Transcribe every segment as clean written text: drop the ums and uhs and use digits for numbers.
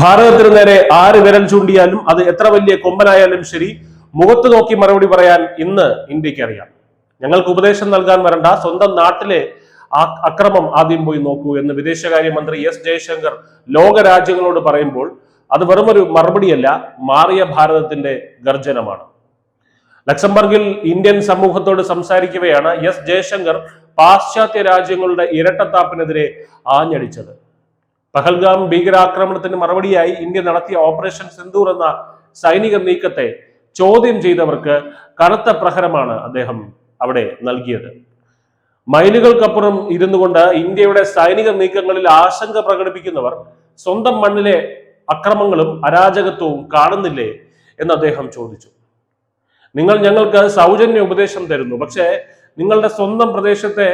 ഭാരതത്തിന് നേരെ ആര് വിരൽ ചൂണ്ടിയാലും അത് എത്ര വലിയ കൊമ്പനായാലും ശരി, മുഖത്ത് നോക്കി മറുപടി പറയാൻ ഇന്ന് ഇന്ത്യക്ക് അറിയാം. ഞങ്ങൾക്ക് ഉപദേശം നൽകാൻ വരണ്ട, സ്വന്തം നാട്ടിലെ അക്രമം ആദ്യം പോയി നോക്കൂ എന്ന് വിദേശകാര്യമന്ത്രി എസ് ജയശങ്കർ ലോക രാജ്യങ്ങളോട് പറയുമ്പോൾ അത് വെറുമൊരു മറുപടിയല്ല, മാറിയ ഭാരതത്തിന്റെ ഗർജനമാണ്. ലക്സംബർഗിൽ ഇന്ത്യൻ സമൂഹത്തോട് സംസാരിക്കവെയാണ് എസ് ജയശങ്കർ പാശ്ചാത്യ രാജ്യങ്ങളുടെ ഇരട്ടത്താപ്പിനെതിരെ ആഞ്ഞടിച്ചത്. പഹൽഗാം ഭീകരാക്രമണത്തിന് മറുപടിയായി ഇന്ത്യ നടത്തിയ ഓപ്പറേഷൻ സിന്ദൂർ എന്ന സൈനിക നീക്കത്തെ ചോദ്യം ചെയ്തവർക്ക് കനത്ത പ്രഹരമാണ് അദ്ദേഹം അവിടെ നൽകിയത്. മൈലുകൾക്കപ്പുറം ഇരുന്നു കൊണ്ട് ഇന്ത്യയുടെ സൈനിക നീക്കങ്ങളിൽ ആശങ്ക പ്രകടിപ്പിക്കുന്നവർ സ്വന്തം മണ്ണിലെ അക്രമങ്ങളും അരാജകത്വവും കാണുന്നില്ലേ എന്ന് അദ്ദേഹം ചോദിച്ചു. നിങ്ങൾ ഞങ്ങൾക്ക് സൗജന്യ ഉപദേശം തരുന്നു, പക്ഷേ നിങ്ങളുടെ സ്വന്തം പ്രദേശത്തെ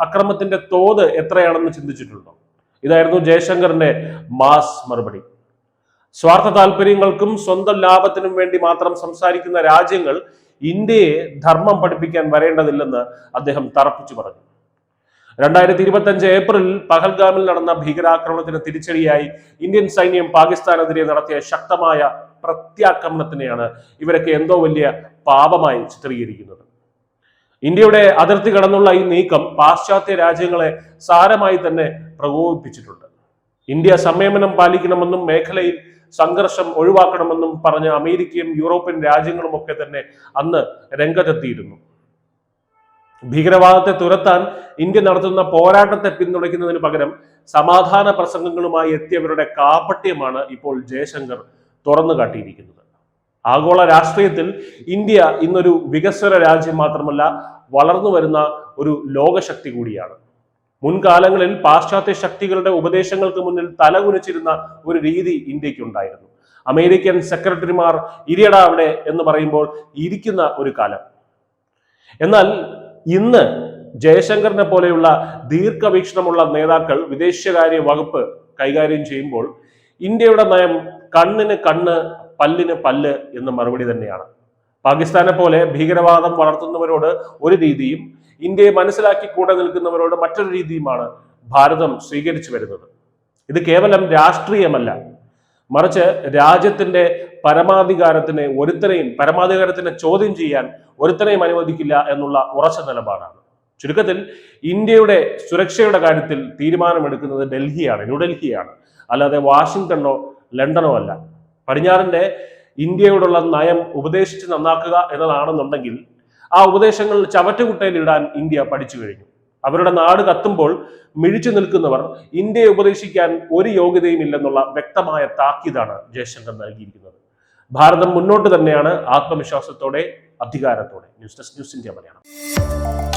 അക്രമത്തിന്റെ തോത് എത്രയാണെന്ന് ചിന്തിച്ചിട്ടുണ്ടോ? ഇതായിരുന്നു ജയശങ്കറിന്റെ മാസ് മറുപടി. സ്വാർത്ഥ താല്പര്യങ്ങൾക്കും സ്വന്തം ലാഭത്തിനും വേണ്ടി മാത്രം സംസാരിക്കുന്ന രാജ്യങ്ങൾ ഇന്ത്യയെ ധർമ്മം പഠിപ്പിക്കാൻ വരേണ്ടതില്ലെന്ന് അദ്ദേഹം തറപ്പിച്ചു പറഞ്ഞു. 2025 ഏപ്രിലിൽ പഹൽഗാമിൽ നടന്ന ഭീകരാക്രമണത്തിന് തിരിച്ചടിയായി ഇന്ത്യൻ സൈന്യം പാകിസ്ഥാനെതിരെ നടത്തിയ ശക്തമായ പ്രത്യാക്രമണത്തിനെയാണ് ഇവരൊക്കെ എന്തോ വലിയ പാപമായി ചിത്രീകരിക്കുന്നത്. ഇന്ത്യയുടെ അതിർത്തി കടന്നുള്ള ഈ നീക്കം പാശ്ചാത്യ രാജ്യങ്ങളെ സാരമായി തന്നെ പ്രകോപിപ്പിച്ചിട്ടുണ്ട്. ഇന്ത്യ സംയമനം പാലിക്കണമെന്നും മേഖലയിൽ സംഘർഷം ഒഴിവാക്കണമെന്നും പറഞ്ഞ അമേരിക്കയും യൂറോപ്യൻ രാജ്യങ്ങളും ഒക്കെ തന്നെ അന്ന് രംഗത്തെത്തിയിരുന്നു. ഭീകരവാദത്തെ തുരത്താൻ ഇന്ത്യ നടത്തുന്ന പോരാട്ടത്തെ പിന്തുണയ്ക്കുന്നതിന് പകരം സമാധാന പ്രസംഗങ്ങളുമായി എത്തിയവരുടെ കാപട്യമാണ് ഇപ്പോൾ ജയശങ്കർ തുറന്നു കാട്ടിയിരിക്കുന്നത്. ആഗോള രാഷ്ട്രീയത്തിൽ ഇന്ത്യ ഇന്നൊരു വികസ്വര രാജ്യം മാത്രമല്ല, വളർന്നു വരുന്ന ഒരു ലോകശക്തി കൂടിയാണ്. മുൻകാലങ്ങളിൽ പാശ്ചാത്യ ശക്തികളുടെ ഉപദേശങ്ങൾക്ക് മുന്നിൽ തലകുനിച്ചിരുന്ന ഒരു രീതി ഇന്ത്യക്കുണ്ടായിരുന്നു. അമേരിക്കൻ സെക്രട്ടറിമാർ ഇരിയട അവിടെ എന്ന് പറയുമ്പോൾ ഇരിക്കുന്ന ഒരു കാലം. എന്നാൽ ഇന്ന് ജയശങ്കറിനെ പോലെയുള്ള ദീർഘവീക്ഷണമുള്ള നേതാക്കൾ വിദേശകാര്യ വകുപ്പ് കൈകാര്യം ചെയ്യുമ്പോൾ ഇന്ത്യയുടെ നയം കണ്ണിന് കണ്ണ്, പല്ലിന് പല്ല് എന്ന മറുപടി തന്നെയാണ്. പാകിസ്ഥാനെ പോലെ ഭീകരവാദം വളർത്തുന്നവരോട് ഒരു രീതിയും ഇന്ത്യയെ മനസ്സിലാക്കി കൂടെ നിൽക്കുന്നവരോട് മറ്റൊരു രീതിയുമാണ് ഭാരതം സ്വീകരിച്ചു വരുന്നത്. ഇത് കേവലം രാഷ്ട്രീയമല്ല, മറിച്ച് രാജ്യത്തിന്റെ പരമാധികാരത്തിനെ ചോദ്യം ചെയ്യാൻ ഒരുത്തനെയും അനുവദിക്കില്ല എന്നുള്ള ഉറച്ച നിലപാടാണ്. ചുരുക്കത്തിൽ ഇന്ത്യയുടെ സുരക്ഷയുടെ കാര്യത്തിൽ തീരുമാനമെടുക്കുന്നത് ന്യൂഡൽഹിയാണ്, അല്ലാതെ വാഷിംഗ്ടണോ ലണ്ടനോ അല്ല. പടിഞ്ഞാറിന്റെ ഇന്ത്യയോടുള്ള നയം ഉപദേശിച്ച് നന്നാക്കുക എന്നതാണെന്നുണ്ടെങ്കിൽ ആ ഉപദേശങ്ങൾ ചവറ്റുകുട്ടയിൽ ഇടാൻ ഇന്ത്യ പഠിച്ചു കഴിഞ്ഞു. അവരുടെ നാട് കത്തുമ്പോൾ മിഴിച്ചു നിൽക്കുന്നവർ ഇന്ത്യയെ ഉപദേശിക്കാൻ ഒരു യോഗ്യതയും ഇല്ലെന്നുള്ള വ്യക്തമായ താക്കീതാണ് ജയശങ്കർ നൽകിയിരിക്കുന്നത്. ഭാരതം മുന്നോട്ട് തന്നെയാണ്, ആത്മവിശ്വാസത്തോടെ, അധികാരത്തോടെ. News desk, news India Malayalam.